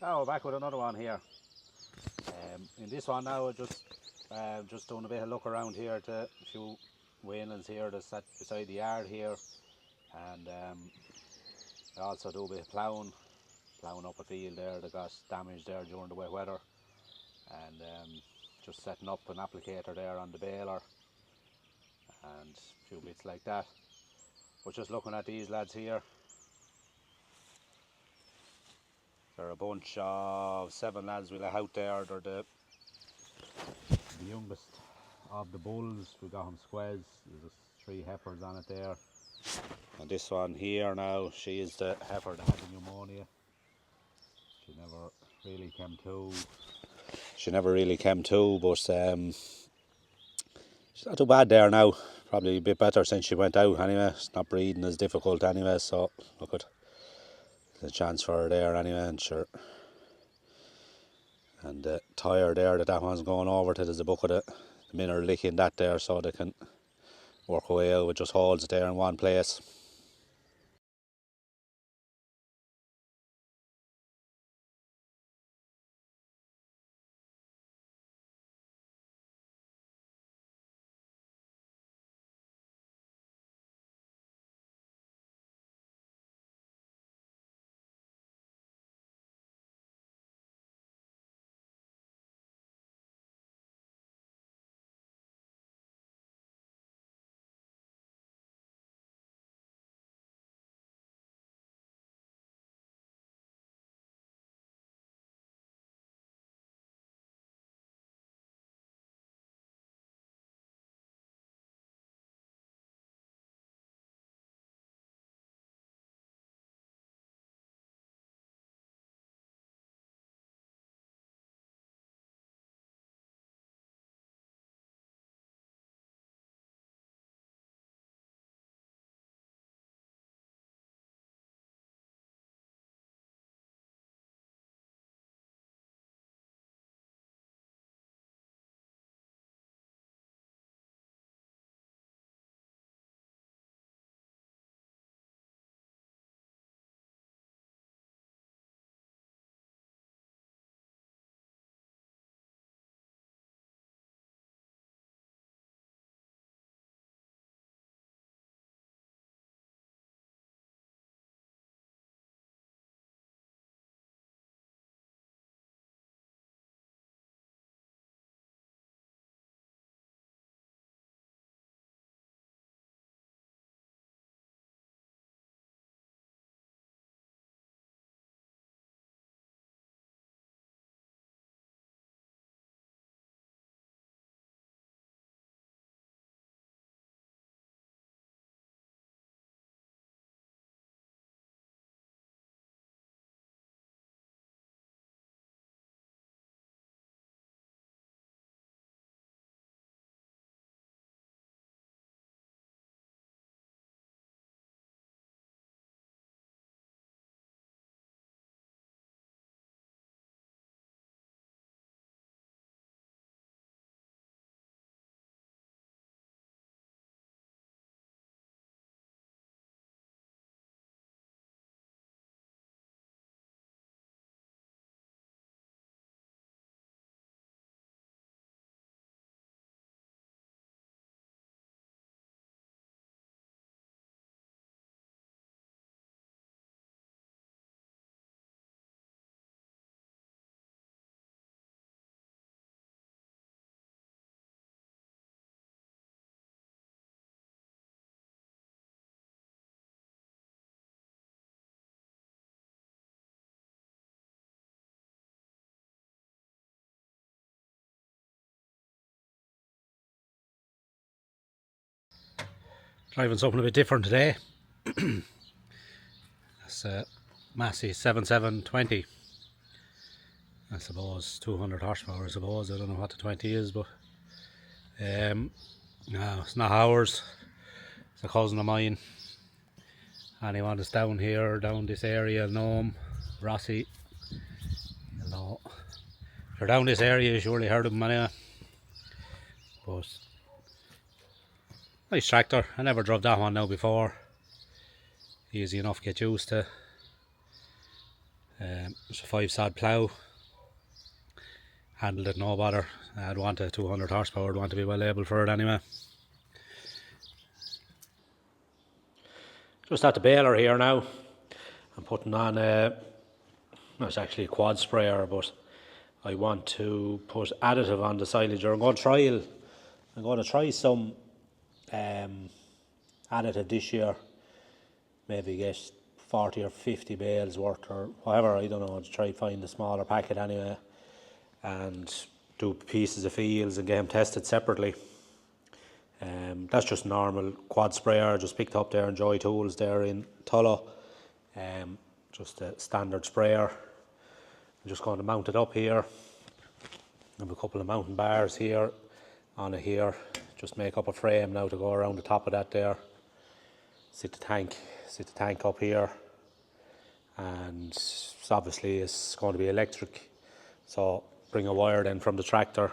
Now we're back with another one here. In this one now, just doing a bit of look around here to a few wainlands here that's sat beside the yard here, and I also do a bit of ploughing up a field there that got damaged there during the wet weather, and just setting up an applicator there on the baler and a few bits like that. But just looking at these lads here, they're a bunch of 7 lads we'll have out there. They're the youngest of the bulls. We got them squares. There's 3 heifers on it there, and this one here now, she is the heifer that had the pneumonia. She never really came to, but she's not too bad there now. Probably a bit better since she went out anyway. It's not breeding as difficult anyway, so look at the chance for her there anyway, and sure. And the tyre there that one's going over to, there's a bucket of the men are licking that there so they can work away out with just holes there in one place. Driving something a bit different today. It's a Massey 7720. I suppose 200 horsepower, I suppose. I don't know what the 20 is, but no, it's not ours. It's a cousin of mine. Anyone that's down here, down this area, know him. Rossi. You know, if you're down this area, you surely heard of him anyway. But nice tractor. I never drove that one now before. Easy enough to get used to. It's a 5 sod plough, handled it no bother. I'd want a 200 horsepower, I'd want to be well able for it anyway. Just at the baler here now. I'm putting on it's actually a quad sprayer, but I want to put additive on the silage. I'm going to try some additive this year. Maybe get 40 or 50 bales worth or whatever, I don't know, to try find a smaller packet anyway and do pieces of fields and get them tested separately. That's just normal quad sprayer, just picked up there in Joy Tools there in Tullow. Just a standard sprayer. I'm just going to mount it up here. I have a couple of mountain bars here on it here. Just make up a frame now to go around the top of that there. Sit the tank up here, and obviously it's going to be electric, so bring a wire then from the tractor,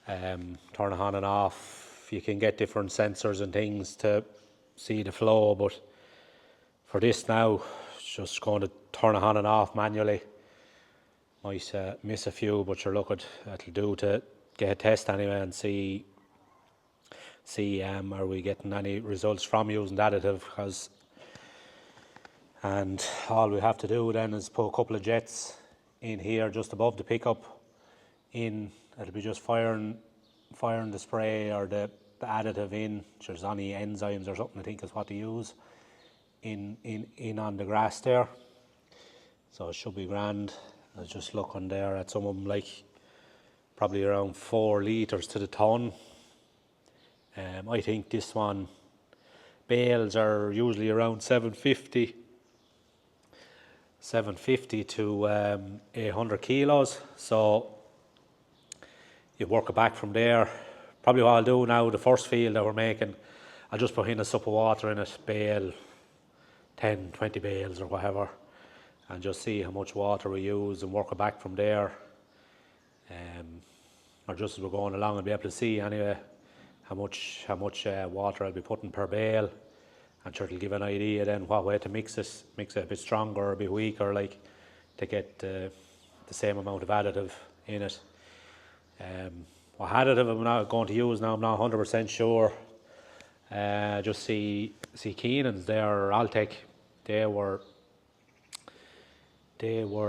turn it on and off. You can get different sensors and things to see the flow, but for this now, just going to turn it on and off manually. Might miss a few, but you're looking, it'll do to get a test anyway and see are we getting any results from using the additive. And all we have to do then is put a couple of jets in here just above the pickup. It'll be just firing the spray or the additive in. There's any enzymes or something, I think is what they use in on the grass there. So it should be grand. I was just looking there at some of them, like probably around 4 litres to the ton. I think this one, bales are usually around 750 to 800 kilos. So you work it back from there. Probably what I'll do now, the first field that we're making, I'll just put in a sup of water in it, bale, 10, 20 bales or whatever, and just see how much water we use and work it back from there. Or just as we're going along, I'll be able to see anyway how much water I'll be putting per bale, and sure it'll give an idea then what way to mix it a bit stronger or a bit weaker, like to get the same amount of additive in it. What additive I'm not going to use now, I'm not 100% sure. Just see Keenan's there, or Altec, they were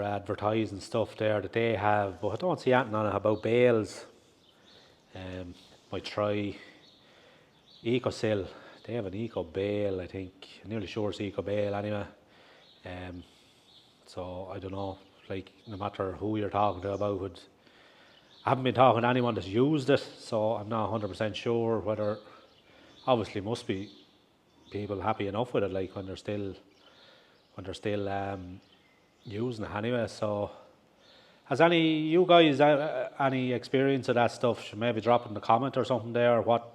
advertising stuff there that they have, but I don't see anything on it about bales. Might try EcoSil. They have an Eco bale, I think. I'm nearly sure it's Eco bale anyway. So I don't know, like no matter who you're talking to about it. I haven't been talking to anyone that's used it, so I'm not 100% sure whether. Obviously, must be people happy enough with it, like when they're still using it anyway. So, has you guys any experience of that stuff? Should maybe drop in the comment or something there. What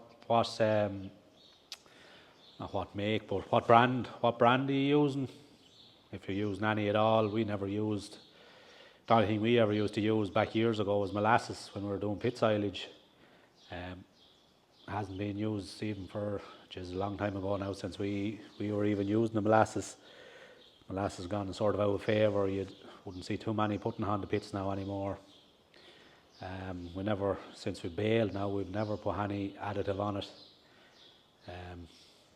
not what make, but what brand are you using? If you're using any at all. We never used. The only thing we ever used to use back years ago was molasses when we were doing pit silage. Hasn't been used even for just a long time ago now, since we were even using the molasses. Molasses gone sort of out of favour. You wouldn't see too many putting on the pits now anymore. We never, since we baled now, we've never put any additive on it.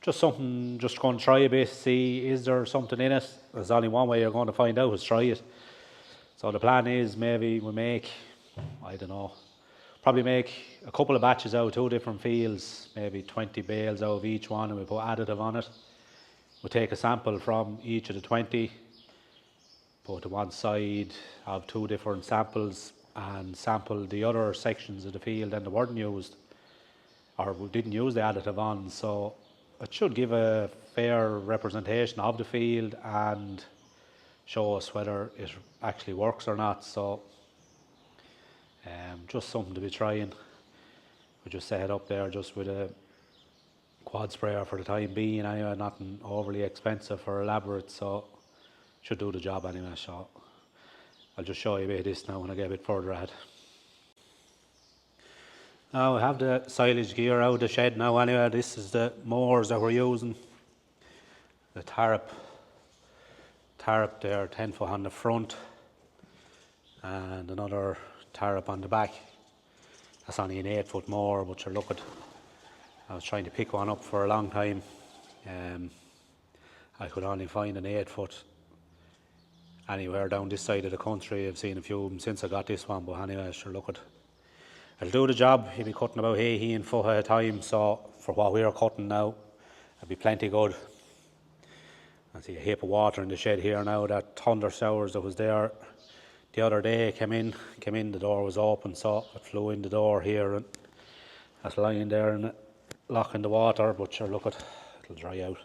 Just something, just going to try a bit, see is there something in it. There's only one way you're going to find out, is try it. So the plan is maybe we make, I don't know, probably make a couple of batches out of 2 different fields, maybe 20 bales out of each one, and we put additive on it. We'll take a sample from each of the 20, put to one side, have 2 different samples, and sample the other sections of the field and they weren't used, or we didn't use the additive on. So it should give a fair representation of the field and show us whether it actually works or not. So just something to be trying. We just set it up there just with a quad sprayer for the time being anyway, nothing overly expensive or elaborate, so should do the job anyway. So I'll just show you a bit of this now when I get a bit further ahead. Now we have the silage gear out of the shed now anyway. This is the mowers that we're using, the Tarp tarp there, 10 foot on the front, and another tarp on the back. That's only an 8 foot more, but you're looking. I was trying to pick one up for a long time. I could only find an 8 foot anywhere down this side of the country. I've seen a few of them since I got this one, but anyway, sure, look at. It'll do the job. You'll be cutting about 18 foot at a time, so for what we're cutting now, it'll be plenty good. I see a heap of water in the shed here now. That thunder showers that was there the other day came in, the door was open, so it flew in the door here, and that's lying there and locking the water, but sure, look at, it'll dry out.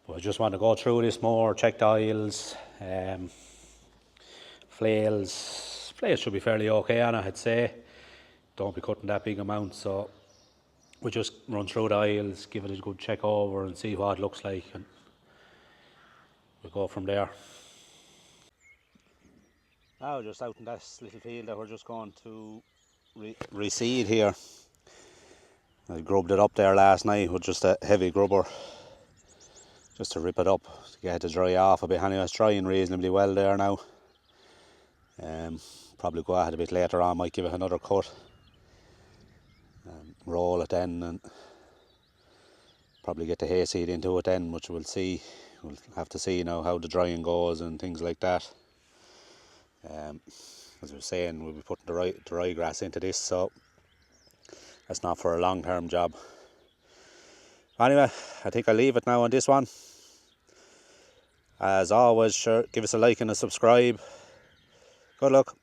But I just want to go through this more, check the oils, flails should be fairly okay on it, I'd say. Don't be cutting that big amount, so we just run through the oils, give it a good check over and see what it looks like, and we'll go from there. Now just out in this little field that we're just going to reseed here. I grubbed it up there last night with just a heavy grubber, just to rip it up, to get it to dry off a bit. Anyway, it's drying reasonably well there now. Probably go ahead a bit later on, might give it another cut. Roll it then and probably get the hayseed into it then, which we'll see. We'll have to see now how the drying goes and things like that. As I was saying, we'll be putting the ryegrass into this, so that's not for a long-term job. Anyway, I think I'll leave it now on this one. As always, sure, give us a like and a subscribe. Good luck.